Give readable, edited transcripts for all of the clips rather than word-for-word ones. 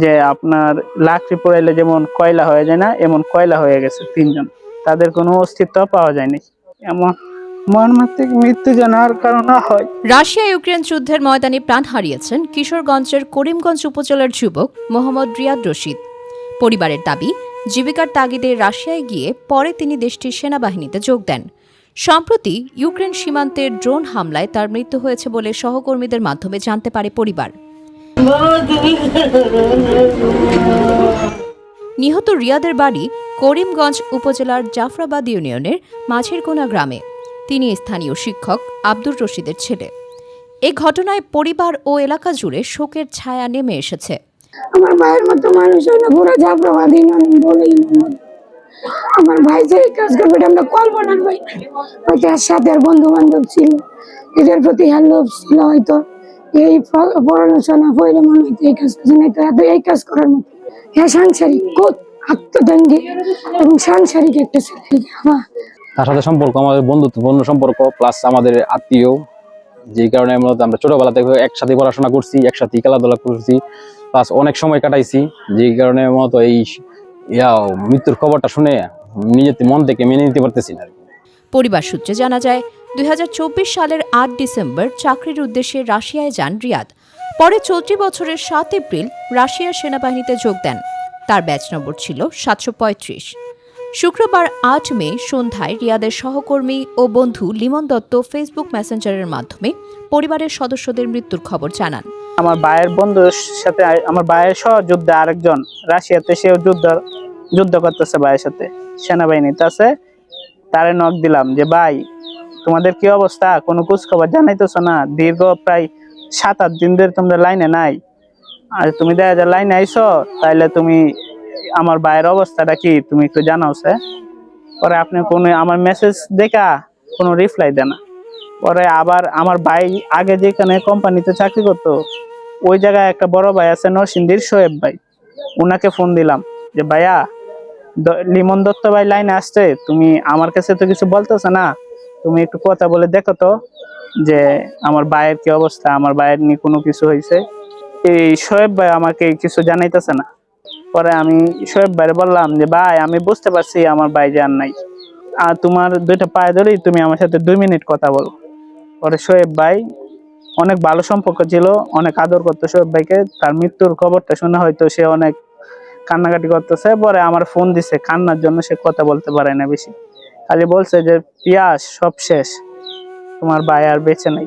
যে আপনার লাকড়ি পোড়াইলে যেমন কয়লা হয়ে যায় না, এমন কয়লা হয়ে গেছে তিনজন। তাদের কোনো অস্তিত্ব পাওয়া যায়নি। এমন মর্মান্তিক মৃত্যু যেন আর কারো না হয়। রাশিয়া ইউক্রেন যুদ্ধের ময়দানে প্রাণ হারিয়েছেন কিশোরগঞ্জের করিমগঞ্জ উপজেলার যুবক মোহাম্মদ রিয়াদ রশিদ। পরিবারের দাবি, জীবিকার তাগিদে রাশিয়ায় গিয়ে পরে তিনি দেশটির সেনাবাহিনীতে যোগ দেন। সম্প্রতি ইউক্রেন সীমান্তের ড্রোন হামলায় তার মৃত্যু হয়েছে বলে সহকর্মীদের মাধ্যমে জানতে পারে পরিবার। নিহত রিয়াদের বাড়ি করিমগঞ্জ উপজেলার জাফরাবাদ ইউনিয়নের মাঝেরকোনা গ্রামে। তিনি স্থানীয় শিক্ষক আব্দুর রশিদের ছেলে। এই ঘটনায় পরিবার ও এলাকা জুড়ে শোকের ছায়া নেমে এসেছে। আমার ভাইয়ের মতো মানুষ হয় না, পুরো জাফরাবাদ ইউনিয়ন বলেই আমার ভাই যে কাজ করবে আমরা কল্পনার ভাই, ওইটার সাথে আর বন্ধু বান্ধব ছিল, এটার প্রতি লোভ ছিল হয়তো। এই পড়াশোনা পড়ে মনে হয়তো এই কাজ করছে না, তো এত এই কাজ করার মতো হ্যাঁ সাংসারিক আত্মদণ্ডী এবং সাংসারিক একটা ছেলে। তার সাথে সম্পর্ক আমাদের বন্ধুত্বপূর্ণ সম্পর্ক, প্লাস আমাদের আত্মীয়, যে কারণে আমরা ছোটবেলা থেকে একসাথে পড়াশোনা করছি, একসাথে খেলাধুলা করছি, প্লাস অনেক সময় কাটাইছি। যে কারণে মূলত এই মৃত্যুর খবরটা শুনে নিজের মন থেকে মেনে নিতে পারতেছি না। পরিবার সূত্রে জানা যায়, 2024 সালের 8 ডিসেম্বর চাকরির উদ্দেশ্যে রাশিয়ায় যান রিয়াদ। পরে চলতি বছরের 7 এপ্রিল রাশিয়ার সেনাবাহিনীতে যোগ দেন। তার ব্যাচ নম্বর ছিল 735। শুক্রবার 8 মে সন্ধ্যায় রিয়াদের সহকর্মী ও বন্ধু লিমন দত্ত ফেসবুক মেসেঞ্জারের মাধ্যমে পরিবারের সদস্যদের মৃত্যুর খবর জানান। আমার ভাইয়ের বন্ধুর সাথে, আমার ভাইয়ের সহযোদ্ধা আরেকজন রাশিয়াতে, সেও যুদ্ধ করতেছে ভাইয়ের সাথে, সেনাবাহিনীতে আছে। তারে নক দিলাম যে ভাই তোমাদের কি অবস্থা, কোনো খোঁজ খবর জানাইতেছো না, দীর্ঘ প্রায় 7-8 দিন ধরে তোমরা লাইনে নাই, আর তুমি দেখা যায় লাইনে আইসো, তাইলে তুমি আমার ভাইয়ের অবস্থাটা কি তুমি একটু জানাও। পরে আপনি কোনো আমার মেসেজ দেখা কোনো রিপ্লাই দেন না। পরে আবার আমার ভাই আগে যেখানে কোম্পানিতে চাকরি করতো, ওই জায়গায় একটা বড় ভাই আছে নরসিংদীর, শোয়েব ভাই, ওনাকে ফোন দিলাম যে ভাইয়া লিমন দত্ত ভাই লাইনে আসছে, তুমি আমার কাছে তো কিছু বলতেছো না, তুমি একটু কথা বলে দেখো তো যে আমার ভাইয়ের কি অবস্থা, আমার ভাইয়ের নিয়ে কোনো কিছু হয়েছে। এই শোয়েব ভাই আমাকে কিছু জানাইতেছে না। পরে আমি শোয়েব ভাইরে বললাম যে ভাই আমি বুঝতে পারছি আমার ভাই জান নাই, আর তোমার দুইটা পায়ে ধরেই তুমি আমার সাথে 2 মিনিট কথা বলো। পরে শোয়েব ভাই, অনেক ভালো সম্পর্ক ছিল, অনেক আদর করতো শোয়েব ভাইকে। তার মৃত্যুর খবরটা শুনে হয়তো সে অনেক কান্নাকাটি করতেছে। পরে আমার ফোন দিছে, কান্নার জন্য সে কথা বলতে পারে না বেশি, খালি বলছে যে পিয়াস সব শেষ, তোমার ভাই আর বেঁচে নাই।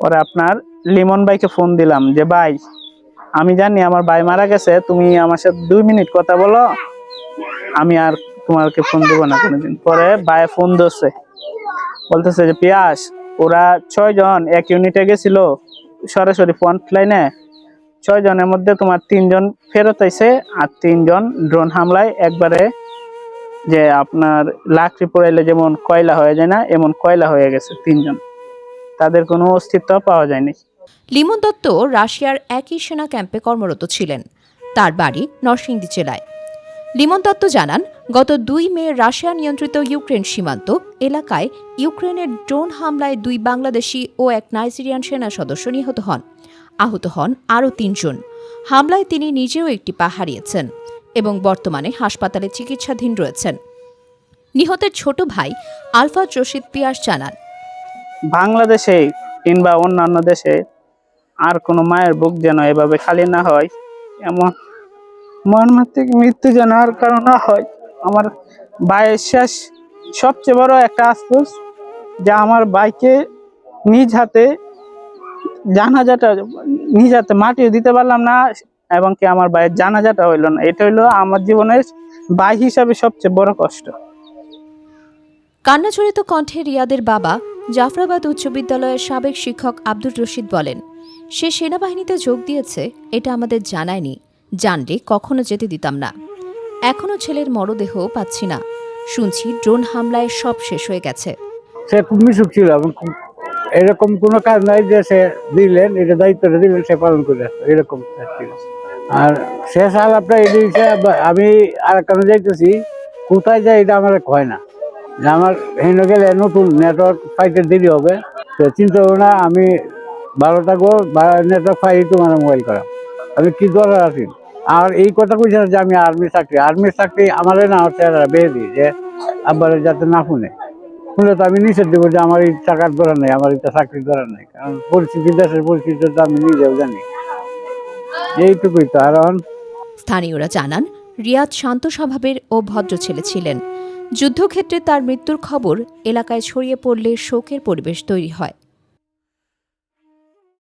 পরে আপনার লিমন ভাইকে ফোন দিলাম যে ভাই আমি জানি আমার ভাই মারা গেছে, তুমি আমার সাথে 2 মিনিট কথা বলো, আমি আর তোমাকে ফোন দেবো না কোনোদিন। পরে ভাই ফোন ধরছে, বলতেছে যে পিয়াস ওরা 6 জন এক ইউনিটে গেছিল সরাসরি ফ্রন্ট লাইনে, 6 জনের মধ্যে তোমার 3 জন ফেরত আইছে, আর 3 জন ড্রোন হামলায় একবারে যে আপনার লাকড়ি পোড়াইলে যেমন কয়লা হয়ে যায় না, এমন কয়লা হয়ে গেছে 3 জন। তাদের কোনো অস্তিত্ব পাওয়া যায়নি। লিমন দত্ত রাশিয়ার একই সেনা ক্যাম্পে কর্মরত ছিলেন। তার বাড়ি নরসিংদী জেলায়। লিমন দত্ত জানান, গত 2 মে রাশিয়া নিয়ন্ত্রিত ইউক্রেন সীমান্ত এলাকায় ইউক্রেনের ড্রোন হামলায় 2 বাংলাদেশি ও 1 নাইজেরিয়ান সেনা সদস্য নিহত হন। আহত হন আরও 3 জন। হামলায় তিনি নিজেও একটি পা হারিয়েছেন এবং বর্তমানে হাসপাতালে চিকিৎসাধীন রয়েছেন। নিহতের ছোট ভাই আলফাজ রশিদ পিয়াস জানান, বাংলাদেশে কিংবা অন্যান্য দেশে আর কোনো মায়ের বুক যেন এভাবে খালি না হয়, এমন মর্মান্তিক মৃত্যু যেন আর কারো না হয়। আমার ভাইয়ের শেষ সবচেয়ে বড় একটা আফসোস যে আমার ভাইকে নিজ হাতে জানাজাটা নিজ হাতে মাটিও দিতে পারলাম না, এবং কি আমার ভাইয়ের জানাজাটা হইলো না। এটা হইলো আমার জীবনের ভাই হিসাবে সবচেয়ে বড় কষ্ট। কান্নাজড়িত কণ্ঠে রিয়াদের বাবা জাফরাবাদ উচ্চ বিদ্যালয়ের সাবেক শিক্ষক আব্দুর রশিদ বলেন, সে সেনাবাহিনীতে যোগ দিয়েছে এটা আমাদের জানায়নি, জানলে কখনো যেতে দিতাম না। এখনো ছেলের মরদেহ পাচ্ছি না, শুনছি ড্রোন হামলায় সব শেষ হয়ে গেছে। সে খুব মিশুক ছিল এবং এরকম কোনো কাজ নাই যে সে দিলেন, এটা দায়িত্বটা দিলেন সে পালন করে আসতো, এরকম ছিল। আর শেষ আলাপটা এই জিনিসে আমি আর কেন যাইতেছি, কোথায় যাই এটা আমার হয় না। আমার হেন গেলে নতুন নেটওয়ার্ক পাইতে দেরি হবে, তো চিন্তা করবো না, আমি ভালো থাকবো, নেটওয়ার্ক পাই তোমার মোবাইল করা। আমি কি দরকার আছি। আর এই কথা কইছে না যে আমি আর্মি চাকরি আমারে না হচ্ছে বেয়ে দিই যে আব্বারে যাতে না শুনে, শুনলে তো আমি নিষেধ দেবো যে আমার এই টাকার দরকার নেই, আমার এটা চাকরির দরকার নেই, কারণ পরিস্থিতি, দেশের পরিস্থিতি তো আমি নিজেও জানি। এইটুকুই তো। আর স্থানীয়রা জানান, রিয়াদ শান্ত স্বভাবের ও ভদ্র ছেলে ছিলেন। যুদ্ধক্ষেত্রে তার মৃত্যুর খবর এলাকায় ছড়িয়ে পড়লে শোকের পরিবেশ তৈরি হয়।